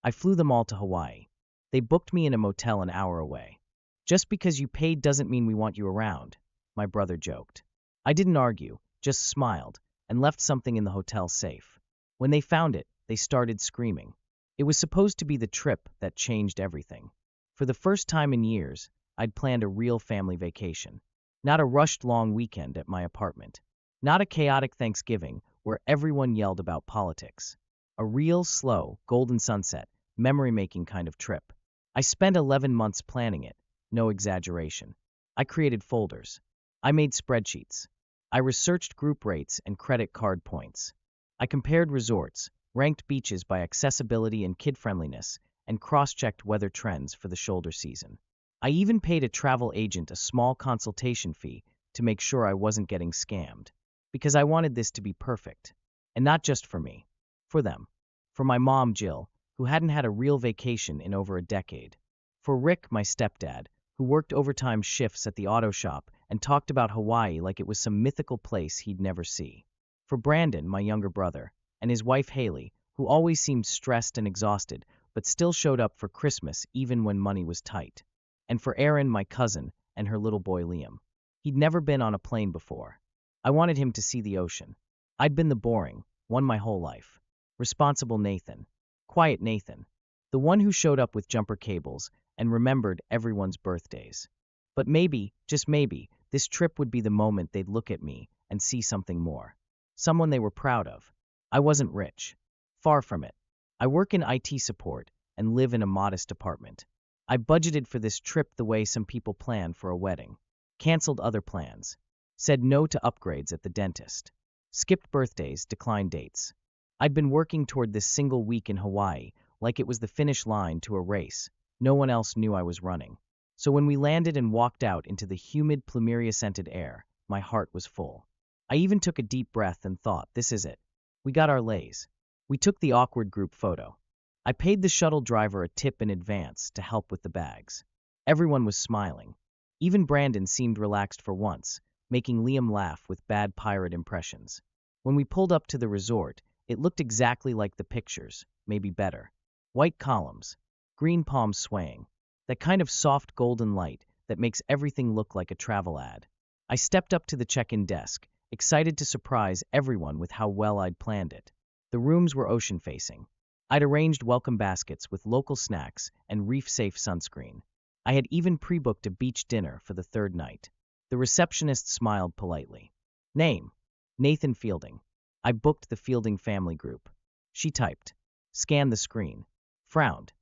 I flew them all to Hawaii. They booked me in a motel an hour away. Just because you paid doesn't mean we want you around, my brother joked. I didn't argue, just smiled, and left something in the hotel safe. When they found it, they started screaming. It was supposed to be the trip that changed everything. For the first time in years, I'd planned a real family vacation. Not a rushed long weekend at my apartment. Not a chaotic Thanksgiving where everyone yelled about politics. A real, slow, golden sunset, memory-making kind of trip. I spent 11 months planning it, no exaggeration. I created folders. I made spreadsheets. I researched group rates and credit card points. I compared resorts, ranked beaches by accessibility and kid-friendliness, and cross-checked weather trends for the shoulder season. I even paid a travel agent a small consultation fee to make sure I wasn't getting scammed. Because I wanted this to be perfect. And not just for me. For them. For my mom, Jill, who hadn't had a real vacation in over a decade. For Rick, my stepdad, who worked overtime shifts at the auto shop and talked about Hawaii like it was some mythical place he'd never see. For Brandon, my younger brother, and his wife Haley, who always seemed stressed and exhausted, but still showed up for Christmas even when money was tight. And for Erin, my cousin, and her little boy Liam. He'd never been on a plane before. I wanted him to see the ocean. I'd been the boring one my whole life. Responsible Nathan. Quiet Nathan. The one who showed up with jumper cables and remembered everyone's birthdays. But maybe, just maybe, this trip would be the moment they'd look at me and see something more. Someone they were proud of. I wasn't rich. Far from it. I work in IT support and live in a modest apartment. I budgeted for this trip the way some people plan for a wedding. Canceled other plans. Said no to upgrades at the dentist. Skipped birthdays, declined dates. I'd been working toward this single week in Hawaii like it was the finish line to a race. No one else knew I was running. So when we landed and walked out into the humid plumeria-scented air, my heart was full. I even took a deep breath and thought, this is it. We got our lays. We took the awkward group photo. I paid the shuttle driver a tip in advance to help with the bags. Everyone was smiling. Even Brandon seemed relaxed for once, making Liam laugh with bad pirate impressions. When we pulled up to the resort, it looked exactly like the pictures, maybe better. White columns, green palms swaying, that kind of soft golden light that makes everything look like a travel ad. I stepped up to the check-in desk, excited to surprise everyone with how well I'd planned it. The rooms were ocean-facing. I'd arranged welcome baskets with local snacks and reef-safe sunscreen. I had even pre-booked a beach dinner for the third night. The receptionist smiled politely. Name: Nathan Fielding. I booked the Fielding family group. She typed. Scanned the screen. Frowned.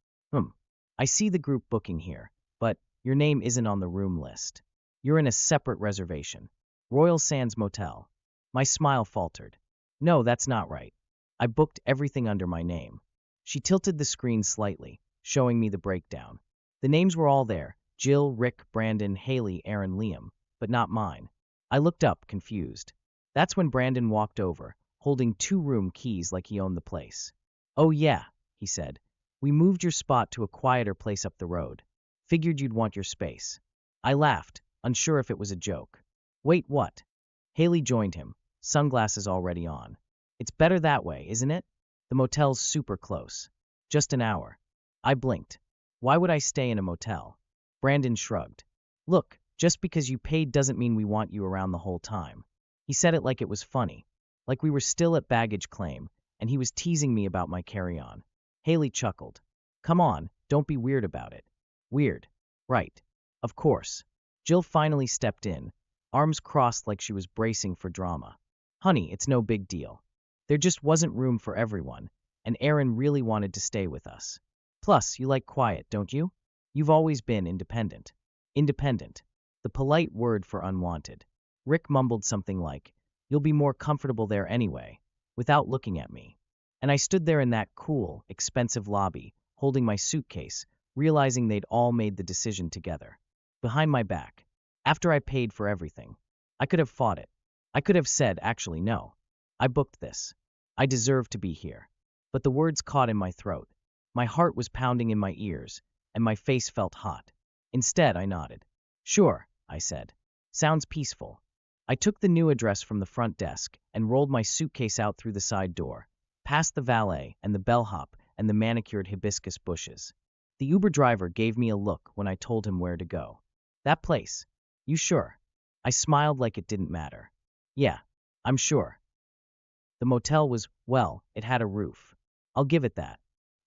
I see the group booking here, but your name isn't on the room list. You're in a separate reservation. Royal Sands Motel. My smile faltered. No, that's not right. I booked everything under my name. She tilted the screen slightly, showing me the breakdown. The names were all there: Jill, Rick, Brandon, Haley, Erin, Liam, but not mine. I looked up, confused. That's when Brandon walked over, holding 2 room keys like he owned the place. Oh yeah, he said. We moved your spot to a quieter place up the road. Figured you'd want your space. I laughed, unsure if it was a joke. Wait, what? Haley joined him, sunglasses already on. It's better that way, isn't it? The motel's super close. Just an hour. I blinked. Why would I stay in a motel? Brandon shrugged. Look, just because you paid doesn't mean we want you around the whole time. He said it like it was funny, like we were still at baggage claim, and he was teasing me about my carry-on. Haley chuckled. Come on, don't be weird about it. Weird. Right. Of course. Jill finally stepped in, arms crossed like she was bracing for drama. Honey, it's no big deal. There just wasn't room for everyone, and Erin really wanted to stay with us. Plus, you like quiet, don't you? You've always been independent. Independent. The polite word for unwanted. Rick mumbled something like, you'll be more comfortable there anyway, without looking at me. And I stood there in that cool, expensive lobby, holding my suitcase, realizing they'd all made the decision together. Behind my back. After I paid for everything. I could have fought it. I could have said, actually, no. I booked this. I deserve to be here. But the words caught in my throat. My heart was pounding in my ears, and my face felt hot. Instead, I nodded. Sure, I said. Sounds peaceful. I took the new address from the front desk and rolled my suitcase out through the side door, past the valet and the bellhop, and the manicured hibiscus bushes. The Uber driver gave me a look when I told him where to go. That place. You sure? I smiled like it didn't matter. Yeah, I'm sure. The motel was, well, it had a roof. I'll give it that.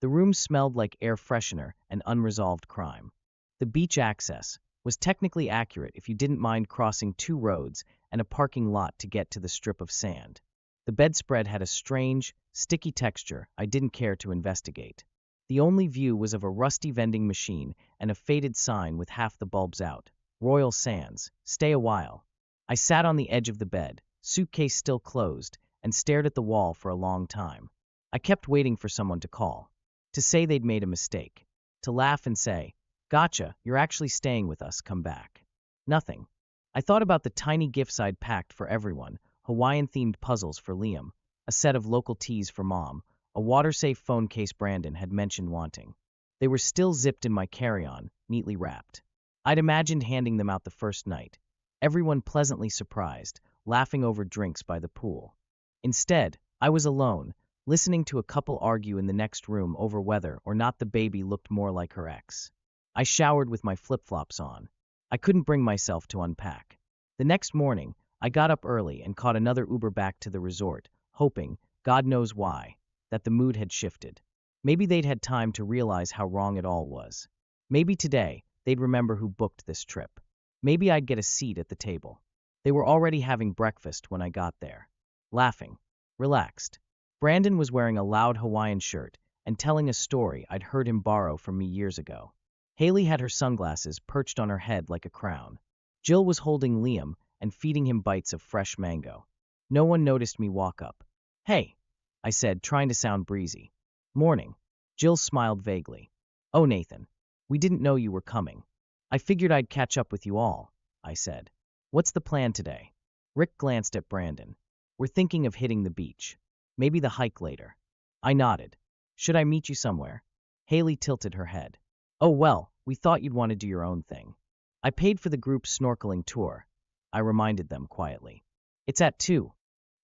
The room smelled like air freshener and unresolved crime. The beach access was technically accurate if you didn't mind crossing 2 roads and a parking lot to get to the strip of sand. The bedspread had a strange, sticky texture I didn't care to investigate. The only view was of a rusty vending machine and a faded sign with half the bulbs out. Royal Sands, stay a while. I sat on the edge of the bed, suitcase still closed, and stared at the wall for a long time. I kept waiting for someone to call, to say they'd made a mistake, to laugh and say, "Gotcha, you're actually staying with us, come back." Nothing. I thought about the tiny gifts I'd packed for everyone, Hawaiian-themed puzzles for Liam, a set of local teas for Mom, a water-safe phone case Brandon had mentioned wanting. They were still zipped in my carry-on, neatly wrapped. I'd imagined handing them out the first night, everyone pleasantly surprised, laughing over drinks by the pool. Instead, I was alone, listening to a couple argue in the next room over whether or not the baby looked more like her ex. I showered with my flip-flops on. I couldn't bring myself to unpack. The next morning, I got up early and caught another Uber back to the resort, hoping, God knows why, that the mood had shifted. Maybe they'd had time to realize how wrong it all was. Maybe today, they'd remember who booked this trip. Maybe I'd get a seat at the table. They were already having breakfast when I got there. Laughing. Relaxed. Brandon was wearing a loud Hawaiian shirt and telling a story I'd heard him borrow from me years ago. Haley had her sunglasses perched on her head like a crown. Jill was holding Liam and feeding him bites of fresh mango. No one noticed me walk up. "Hey," I said, trying to sound breezy. "Morning." Jill smiled vaguely. "Oh, Nathan. We didn't know you were coming. I figured I'd catch up with you all," I said. "What's the plan today?" Rick glanced at Brandon. "We're thinking of hitting the beach. Maybe the hike later." I nodded. "Should I meet you somewhere?" Haley tilted her head. "Oh well, we thought you'd want to do your own thing." "I paid for the group's snorkeling tour," I reminded them quietly. "It's at 2.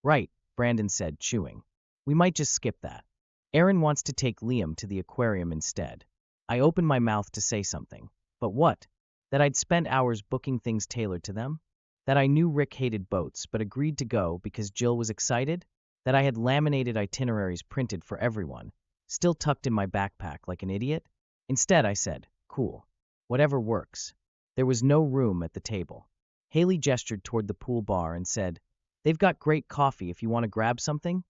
"Right," Brandon said, chewing. "We might just skip that. Aaron wants to take Liam to the aquarium instead." I opened my mouth to say something. But what? That I'd spent hours booking things tailored to them? That I knew Rick hated boats but agreed to go because Jill was excited? That I had laminated itineraries printed for everyone, still tucked in my backpack like an idiot? Instead, I said, "Cool. Whatever works." There was no room at the table. Haley gestured toward the pool bar and said, "They've got great coffee if you want to grab something."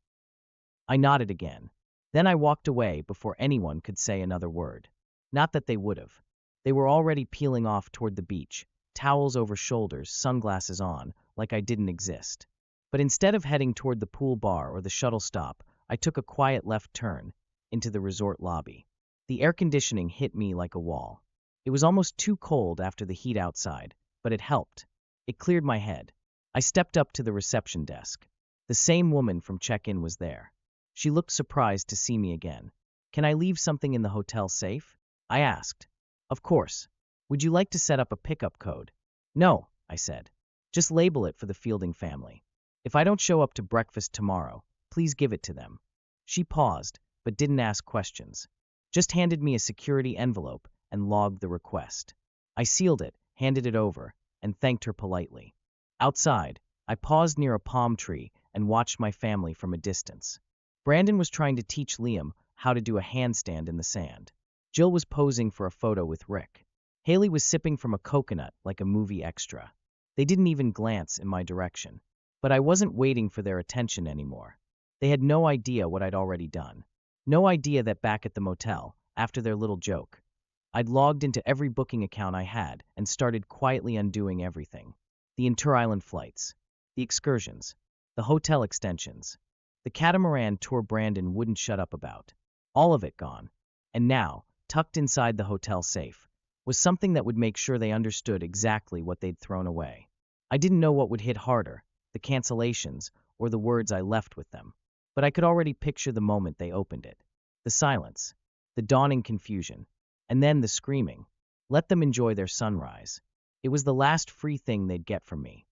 I nodded again. Then I walked away before anyone could say another word. Not that they would have. They were already peeling off toward the beach, towels over shoulders, sunglasses on, like I didn't exist. But instead of heading toward the pool bar or the shuttle stop, I took a quiet left turn into the resort lobby. The air conditioning hit me like a wall. It was almost too cold after the heat outside, but it helped. It cleared my head. I stepped up to the reception desk. The same woman from check-in was there. She looked surprised to see me again. "Can I leave something in the hotel safe?" I asked. "Of course. Would you like to set up a pickup code?" "No," I said. "Just label it for the Fielding family. If I don't show up to breakfast tomorrow, please give it to them." She paused, but didn't ask questions. Just handed me a security envelope and logged the request. I sealed it, handed it over, and thanked her politely. Outside, I paused near a palm tree and watched my family from a distance. Brandon was trying to teach Liam how to do a handstand in the sand. Jill was posing for a photo with Rick. Haley was sipping from a coconut like a movie extra. They didn't even glance in my direction. But I wasn't waiting for their attention anymore. They had no idea what I'd already done. No idea that back at the motel, after their little joke, I'd logged into every booking account I had and started quietly undoing everything. The inter-island flights, the excursions, the hotel extensions, the catamaran tour Brandon wouldn't shut up about. All of it gone. And now, tucked inside the hotel safe, was something that would make sure they understood exactly what they'd thrown away. I didn't know what would hit harder, the cancellations or the words I left with them. But I could already picture the moment they opened it. The silence, the dawning confusion, and then the screaming. Let them enjoy their sunrise. It was the last free thing they'd get from me.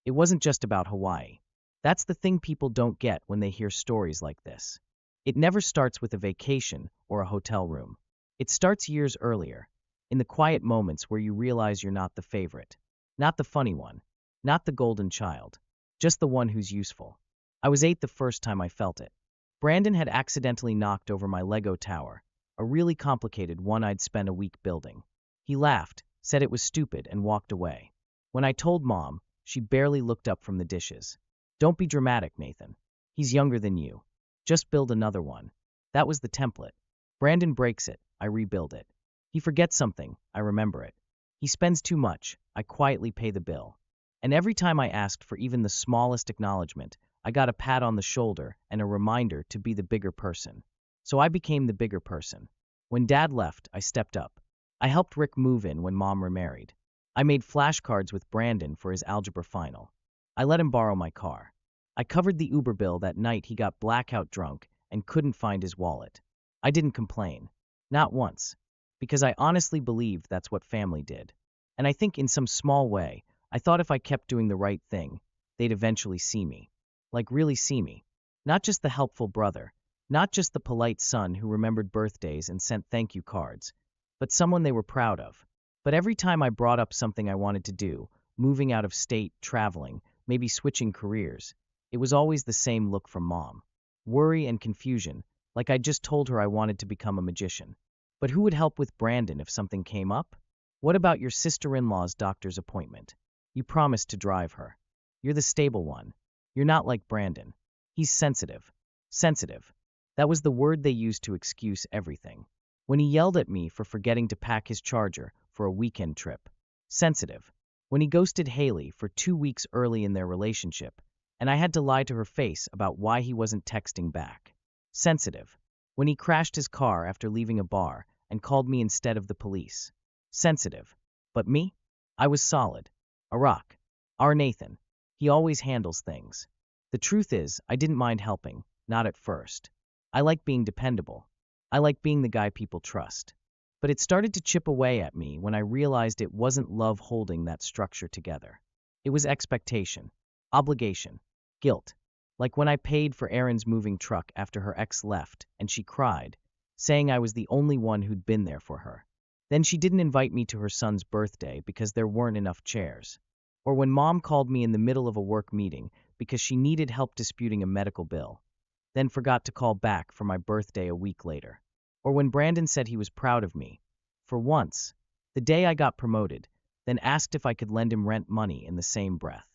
It wasn't just about Hawaii. That's the thing people don't get when they hear stories like this. It never starts with a vacation or a hotel room. It starts years earlier, in the quiet moments where you realize you're not the favorite, not the funny one, not the golden child, just the one who's useful. I was 8 the first time I felt it. Brandon had accidentally knocked over my Lego tower, a really complicated one I'd spent a week building. He laughed, said it was stupid, and walked away. When I told Mom, she barely looked up from the dishes. Don't be dramatic, Nathan. He's younger than you. Just build another one. That was the template. Brandon breaks it, I rebuild it. He forgets something, I remember it. He spends too much, I quietly pay the bill. And every time I asked for even the smallest acknowledgement, I got a pat on the shoulder and a reminder to be the bigger person. So I became the bigger person. When Dad left, I stepped up. I helped Rick move in when Mom remarried. I made flashcards with Brandon for his algebra final. I let him borrow my car. I covered the Uber bill that night he got blackout drunk and couldn't find his wallet. I didn't complain. Not once. Because I honestly believed that's what family did. And I think in some small way, I thought if I kept doing the right thing, they'd eventually see me. Like really see me. Not just the helpful brother, not just the polite son who remembered birthdays and sent thank you cards, but someone they were proud of. But every time I brought up something I wanted to do, moving out of state, traveling, maybe switching careers, it was always the same look from Mom. Worry and confusion, like I'd just told her I wanted to become a magician. But who would help with Brandon if something came up? What about your sister-in-law's doctor's appointment? You promised to drive her. You're the stable one. You're not like Brandon. He's sensitive. Sensitive. That was the word they used to excuse everything. When he yelled at me for forgetting to pack his charger for a weekend trip. Sensitive. When he ghosted Haley for 2 weeks early in their relationship, and I had to lie to her face about why he wasn't texting back. Sensitive. When he crashed his car after leaving a bar and called me instead of the police. Sensitive. But me? I was solid. A rock. Our Nathan. He always handles things. The truth is, I didn't mind helping, not at first. I like being dependable. I like being the guy people trust. But it started to chip away at me when I realized it wasn't love holding that structure together. It was expectation, obligation, guilt. Like when I paid for Erin's moving truck after her ex left and she cried, saying I was the only one who'd been there for her. Then she didn't invite me to her son's birthday because there weren't enough chairs. Or when Mom called me in the middle of a work meeting because she needed help disputing a medical bill, then forgot to call back for my birthday a week later. Or when Brandon said he was proud of me, for once, the day I got promoted, then asked if I could lend him rent money in the same breath.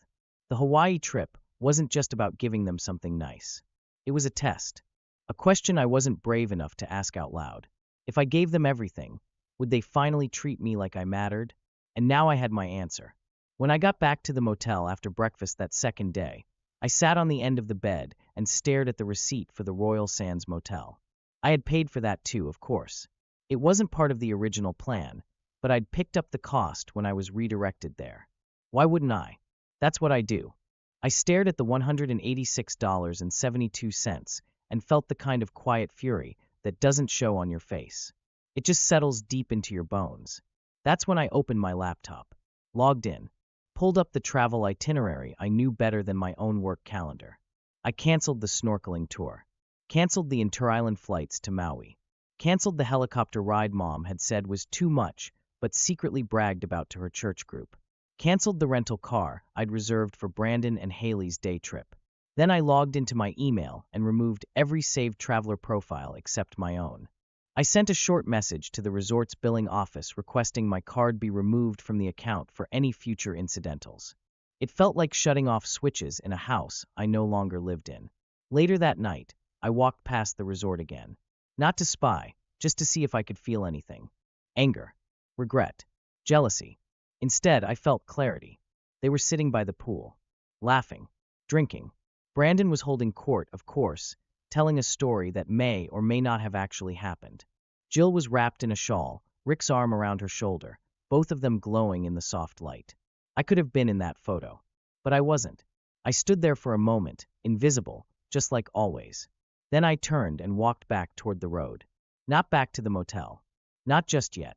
The Hawaii trip wasn't just about giving them something nice. It was a test, a question I wasn't brave enough to ask out loud. If I gave them everything, would they finally treat me like I mattered? And now I had my answer. When I got back to the motel after breakfast that second day, I sat on the end of the bed and stared at the receipt for the Royal Sands Motel. I had paid for that too, of course. It wasn't part of the original plan, but I'd picked up the cost when I was redirected there. Why wouldn't I? That's what I do. I stared at the $186.72 and felt the kind of quiet fury that doesn't show on your face. It just settles deep into your bones. That's when I opened my laptop, logged in, pulled up the travel itinerary I knew better than my own work calendar. I canceled the snorkeling tour, canceled the inter-island flights to Maui, canceled the helicopter ride Mom had said was too much but secretly bragged about to her church group, canceled the rental car I'd reserved for Brandon and Haley's day trip. Then I logged into my email and removed every saved traveler profile except my own. I sent a short message to the resort's billing office requesting my card be removed from the account for any future incidentals. It felt like shutting off switches in a house I no longer lived in. Later that night, I walked past the resort again. Not to spy, just to see if I could feel anything. Anger, regret, jealousy. Instead, I felt clarity. They were sitting by the pool, laughing, drinking. Brandon was holding court, of course, telling a story that may or may not have actually happened. Jill was wrapped in a shawl, Rick's arm around her shoulder, both of them glowing in the soft light. I could have been in that photo, but I wasn't. I stood there for a moment, invisible, just like always. Then I turned and walked back toward the road. Not back to the motel. Not just yet.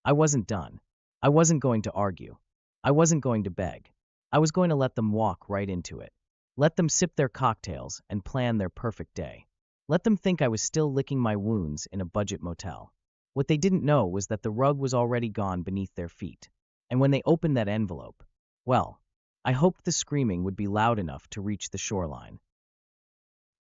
I wasn't done. I wasn't going to argue. I wasn't going to beg. I was going to let them walk right into it. Let them sip their cocktails and plan their perfect day. Let them think I was still licking my wounds in a budget motel. What they didn't know was that the rug was already gone beneath their feet. And when they opened that envelope, well, I hoped the screaming would be loud enough to reach the shoreline.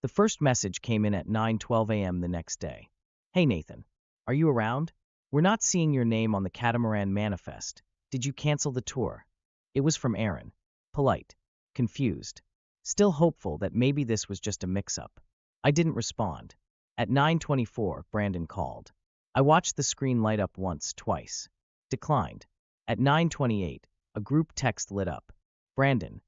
The first message came in at 9:12 a.m. the next day. Hey Nathan, are you around? We're not seeing your name on the Catamaran Manifest. Did you cancel the tour? It was from Aaron. Polite, confused, still hopeful that maybe this was just a mix-up. I didn't respond. At 9:24, Brandon called. I watched the screen light up once, twice. Declined. At 9:28, a group text lit up. Brandon,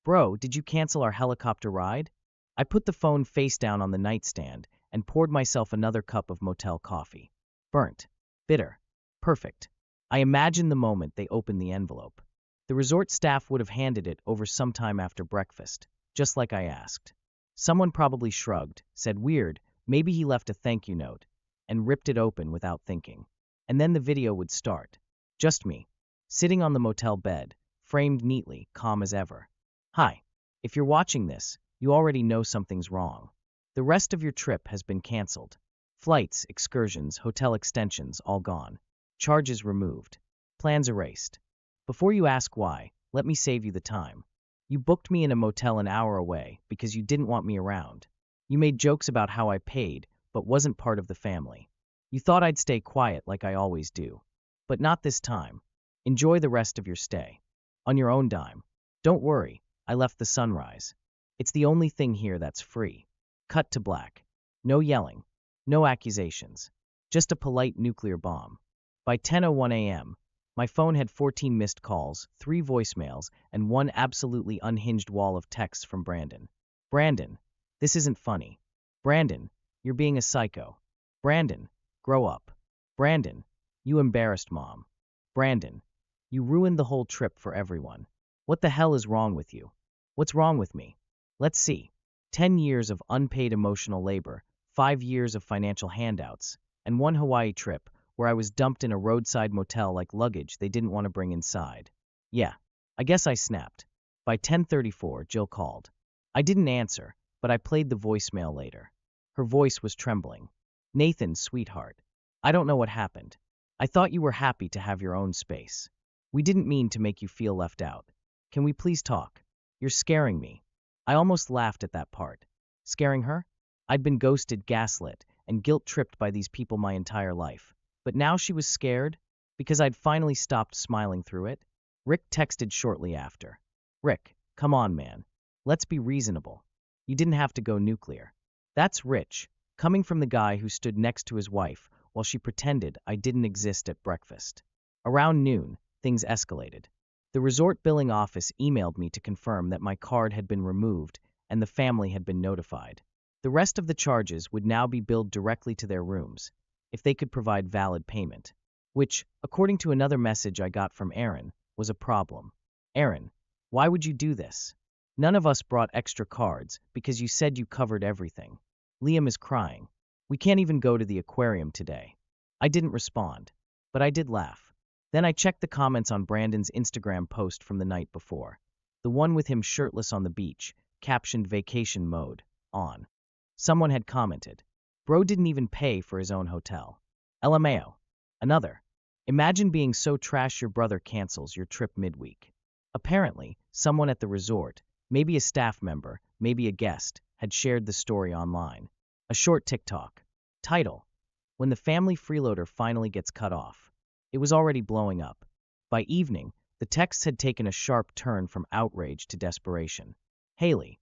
bro, did you cancel our helicopter ride? I put the phone face down on the nightstand and poured myself another cup of motel coffee. Burnt. Bitter. Perfect. I imagined the moment they opened the envelope. The resort staff would have handed it over sometime after breakfast, just like I asked. Someone probably shrugged, said weird, maybe he left a thank you note, and ripped it open without thinking. And then the video would start. Just me, sitting on the motel bed, framed neatly, calm as ever. Hi. If you're watching this, you already know something's wrong. The rest of your trip has been canceled. Flights, excursions, hotel extensions, all gone. Charges removed. Plans erased. Before you ask why, let me save you the time. You booked me in a motel an hour away because you didn't want me around. You made jokes about how I paid, but wasn't part of the family. You thought I'd stay quiet like I always do. But not this time. Enjoy the rest of your stay. On your own dime. Don't worry, I left the sunrise. It's the only thing here that's free. Cut to black. No yelling. No accusations. Just a polite nuclear bomb. By 10:01 a.m., my phone had 14 missed calls, 3 voicemails, and 1 absolutely unhinged wall of texts from Brandon. Brandon, this isn't funny. Brandon, you're being a psycho. Brandon, grow up. Brandon, you embarrassed mom. Brandon, you ruined the whole trip for everyone. What the hell is wrong with you? What's wrong with me? Let's see. 10 years of unpaid emotional labor, 5 years of financial handouts, and 1 Hawaii trip where I was dumped in a roadside motel like luggage they didn't want to bring inside. Yeah, I guess I snapped. By 10:34, Jill called. I didn't answer, but I played the voicemail later. Her voice was trembling. Nathan, sweetheart. I don't know what happened. I thought you were happy to have your own space. We didn't mean to make you feel left out. Can we please talk? You're scaring me. I almost laughed at that part. Scaring her? I'd been ghosted, gaslit, and guilt-tripped by these people my entire life. But now she was scared? Because I'd finally stopped smiling through it? Rick texted shortly after. Rick, come on, man. Let's be reasonable. You didn't have to go nuclear. That's rich, coming from the guy who stood next to his wife while she pretended I didn't exist at breakfast. Around noon, things escalated. The resort billing office emailed me to confirm that my card had been removed and the family had been notified. The rest of the charges would now be billed directly to their rooms, if they could provide valid payment, which, according to another message I got from Aaron, was a problem. Aaron, why would you do this? None of us brought extra cards because you said you covered everything. Liam is crying. We can't even go to the aquarium today. I didn't respond, but I did laugh. Then I checked the comments on Brandon's Instagram post from the night before. The one with him shirtless on the beach, captioned vacation mode, on. Someone had commented, bro didn't even pay for his own hotel. LMAO. Another. Imagine being so trash your brother cancels your trip midweek. Apparently, someone at the resort, maybe a staff member, maybe a guest, had shared the story online. A short TikTok. Title: When the family freeloader finally gets cut off. It was already blowing up. By evening, the texts had taken a sharp turn from outrage to desperation. Haley,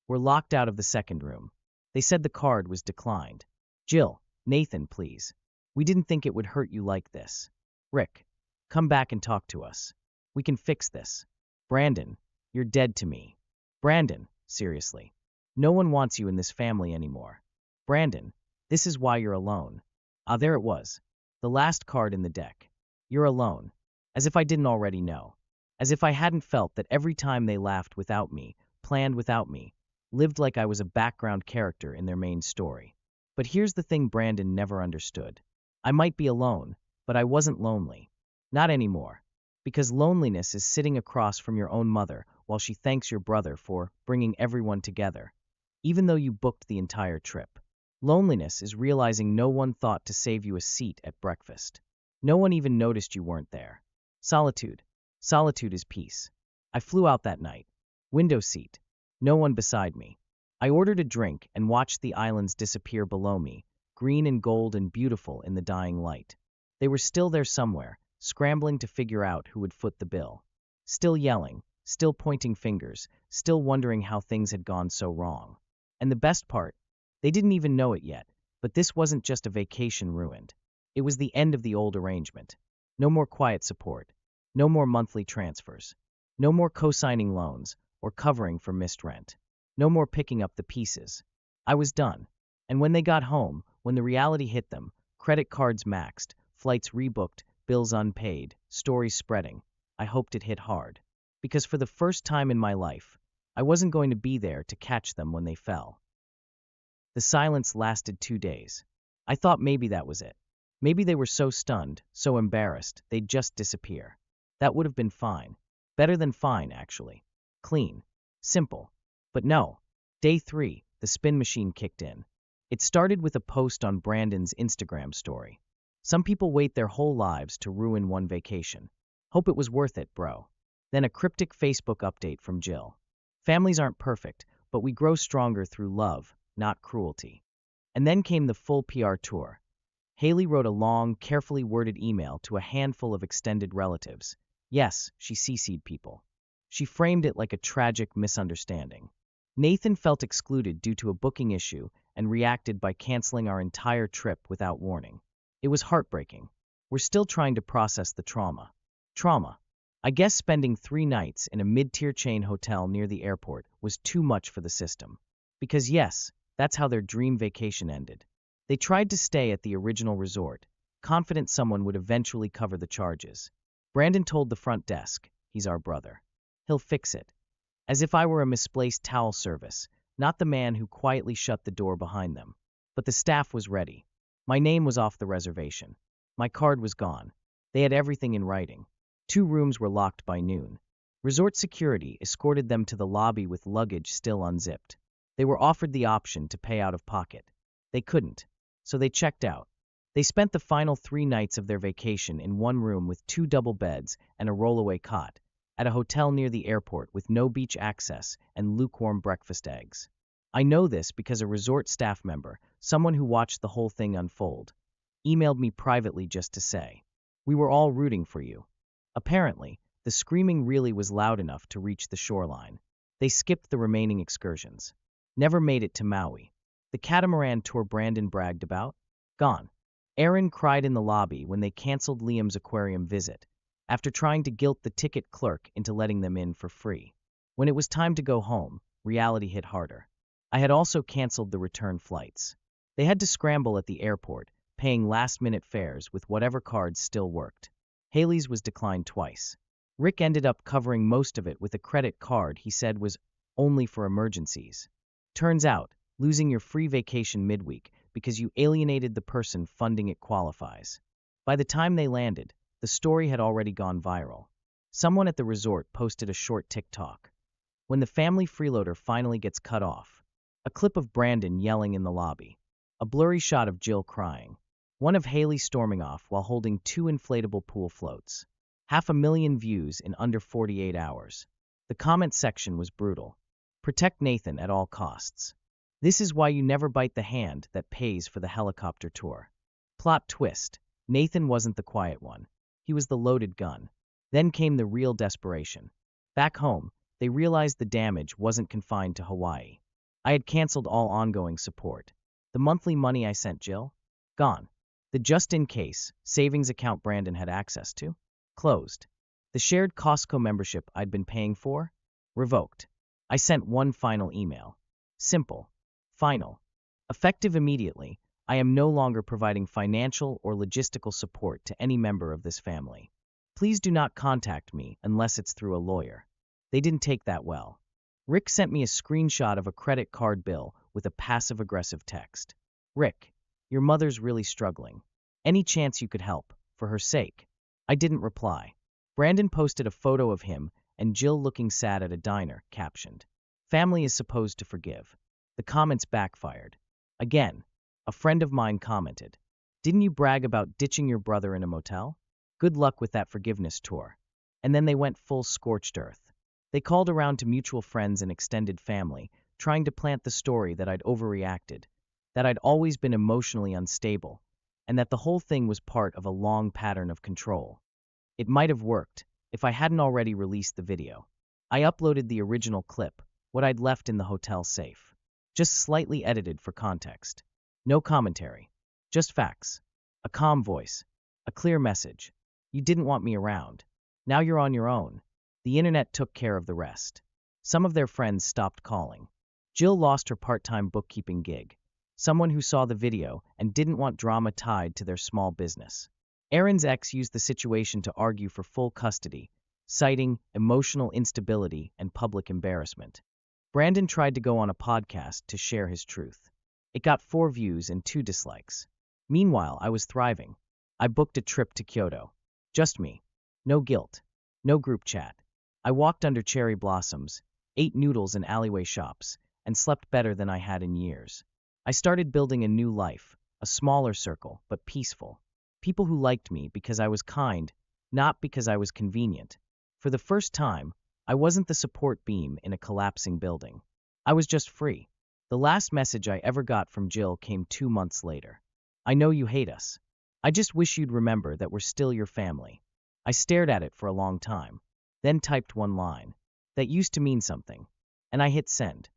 we're locked out of the second room. They said the card was declined. Jill, Nathan, please. We didn't think it would hurt you like this. Rick, come back and talk to us. We can fix this. Brandon, you're dead to me. Brandon, seriously. No one wants you in this family anymore. Brandon, this is why you're alone. Ah, there it was. The last card in the deck. You're alone. As if I didn't already know. As if I hadn't felt that every time they laughed without me, planned without me, lived like I was a background character in their main story. But here's the thing Brandon never understood. I might be alone, but I wasn't lonely. Not anymore. Because loneliness is sitting across from your own mother while she thanks your brother for bringing everyone together, even though you booked the entire trip. Loneliness is realizing no one thought to save you a seat at breakfast. No one even noticed you weren't there. Solitude. Solitude is peace. I flew out that night. Window seat. No one beside me. I ordered a drink and watched the islands disappear below me, green and gold and beautiful in the dying light. They were still there somewhere, scrambling to figure out who would foot the bill. Still yelling, still pointing fingers, still wondering how things had gone so wrong. And the best part, they didn't even know it yet, but this wasn't just a vacation ruined. It was the end of the old arrangement. No more quiet support. No more monthly transfers. No more co-signing loans or covering for missed rent. No more picking up the pieces. I was done. And when they got home, when the reality hit them, credit cards maxed, flights rebooked, bills unpaid, stories spreading, I hoped it hit hard. Because for the first time in my life, I wasn't going to be there to catch them when they fell. The silence lasted 2 days. I thought maybe that was it. Maybe they were so stunned, so embarrassed, they'd just disappear. That would have been fine. Better than fine, actually. Clean. Simple. But no. Day 3, the spin machine kicked in. It started with a post on Brandon's Instagram story. Some people wait their whole lives to ruin one vacation. Hope it was worth it, bro. Then a cryptic Facebook update from Jill. Families aren't perfect, but we grow stronger through love, not cruelty. And then came the full PR tour. Haley wrote a long, carefully worded email to a handful of extended relatives. Yes, she CC'd people. She framed it like a tragic misunderstanding. Nathan felt excluded due to a booking issue and reacted by canceling our entire trip without warning. It was heartbreaking. We're still trying to process the trauma. Trauma. I guess spending 3 nights in a mid-tier chain hotel near the airport was too much for the system. Because yes, that's how their dream vacation ended. They tried to stay at the original resort, confident someone would eventually cover the charges. Brandon told the front desk, he's our brother. He'll fix it. As if I were a misplaced towel service, not the man who quietly shut the door behind them. But the staff was ready. My name was off the reservation. My card was gone. They had everything in writing. 2 rooms were locked by noon. Resort security escorted them to the lobby with luggage still unzipped. They were offered the option to pay out of pocket. They couldn't, so they checked out. They spent the final 3 nights of their vacation in one room with 2 double beds and a rollaway cot, at a hotel near the airport with no beach access and lukewarm breakfast eggs. I know this because a resort staff member, someone who watched the whole thing unfold, emailed me privately just to say, "We were all rooting for you." Apparently, the screaming really was loud enough to reach the shoreline. They skipped the remaining excursions. Never made it to Maui. The catamaran tour Brandon bragged about? Gone. Aaron cried in the lobby when they canceled Liam's aquarium visit, after trying to guilt the ticket clerk into letting them in for free. When it was time to go home, reality hit harder. I had also canceled the return flights. They had to scramble at the airport, paying last-minute fares with whatever cards still worked. Haley's was declined twice. Rick ended up covering most of it with a credit card he said was only for emergencies. Turns out, losing your free vacation midweek because you alienated the person funding it qualifies. By the time they landed, the story had already gone viral. Someone at the resort posted a short TikTok. When the family freeloader finally gets cut off, a clip of Brandon yelling in the lobby, a blurry shot of Jill crying, one of Haley storming off while holding 2 inflatable pool floats. 500,000 views in under 48 hours. The comment section was brutal. Protect Nathan at all costs. This is why you never bite the hand that pays for the helicopter tour. Plot twist. Nathan wasn't the quiet one. He was the loaded gun. Then came the real desperation. Back home, they realized the damage wasn't confined to Hawaii. I had canceled all ongoing support. The monthly money I sent Jill? Gone. The just-in-case savings account Brandon had access to? Closed. The shared Costco membership I'd been paying for? Revoked. I sent one final email. Simple. Final. Effective immediately, I am no longer providing financial or logistical support to any member of this family. Please do not contact me unless it's through a lawyer. They didn't take that well. Rick sent me a screenshot of a credit card bill with a passive-aggressive text. Rick, your mother's really struggling. Any chance you could help, for her sake? I didn't reply. Brandon posted a photo of him and Jill looking sad at a diner, captioned, "Family is supposed to forgive." The comments backfired. Again, A friend of mine commented, "Didn't you brag about ditching your brother in a motel? Good luck with that forgiveness tour." And then they went full scorched earth. They called around to mutual friends and extended family, trying to plant the story that I'd overreacted, that I'd always been emotionally unstable, and that the whole thing was part of a long pattern of control. It might have worked if I hadn't already released the video. I uploaded the original clip, what I'd left in the hotel safe, just slightly edited for context. No commentary, just facts. A calm voice, a clear message. You didn't want me around. Now you're on your own. The internet took care of the rest. Some of their friends stopped calling. Jill lost her part-time bookkeeping gig. Someone who saw the video and didn't want drama tied to their small business. Aaron's ex used the situation to argue for full custody, citing emotional instability and public embarrassment. Brandon tried to go on a podcast to share his truth. It got 4 views and 2 dislikes. Meanwhile, I was thriving. I booked a trip to Kyoto. Just me. No guilt. No group chat. I walked under cherry blossoms, ate noodles in alleyway shops, and slept better than I had in years. I started building a new life, a smaller circle, but peaceful. People who liked me because I was kind, not because I was convenient. For the first time, I wasn't the support beam in a collapsing building. I was just free. The last message I ever got from Jill came 2 months later. "I know you hate us. I just wish you'd remember that we're still your family." I stared at it for a long time, then typed one line. That used to mean something. And I hit send.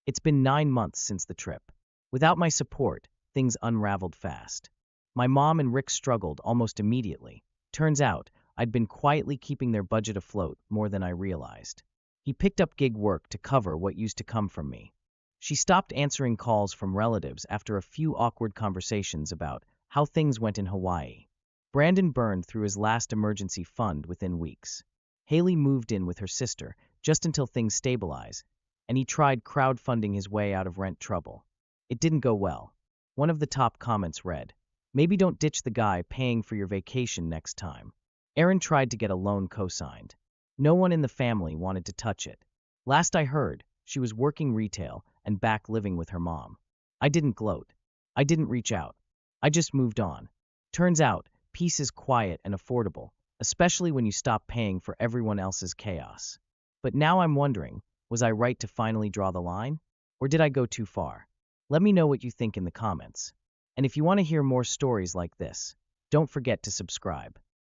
It's been 9 months since the trip. Without my support, things unraveled fast. My mom and Rick struggled almost immediately. Turns out, I'd been quietly keeping their budget afloat more than I realized. He picked up gig work to cover what used to come from me. She stopped answering calls from relatives after a few awkward conversations about how things went in Hawaii. Brandon burned through his last emergency fund within weeks. Haley moved in with her sister just until things stabilize, and he tried crowdfunding his way out of rent trouble. It didn't go well. One of the top comments read, "Maybe don't ditch the guy paying for your vacation next time." Aaron tried to get a loan co-signed. No one in the family wanted to touch it. Last I heard, she was working retail and back living with her mom. I didn't gloat. I didn't reach out. I just moved on. Turns out, peace is quiet and affordable, especially when you stop paying for everyone else's chaos. But now I'm wondering, was I right to finally draw the line? Or did I go too far? Let me know what you think in the comments. And if you want to hear more stories like this, don't forget to subscribe.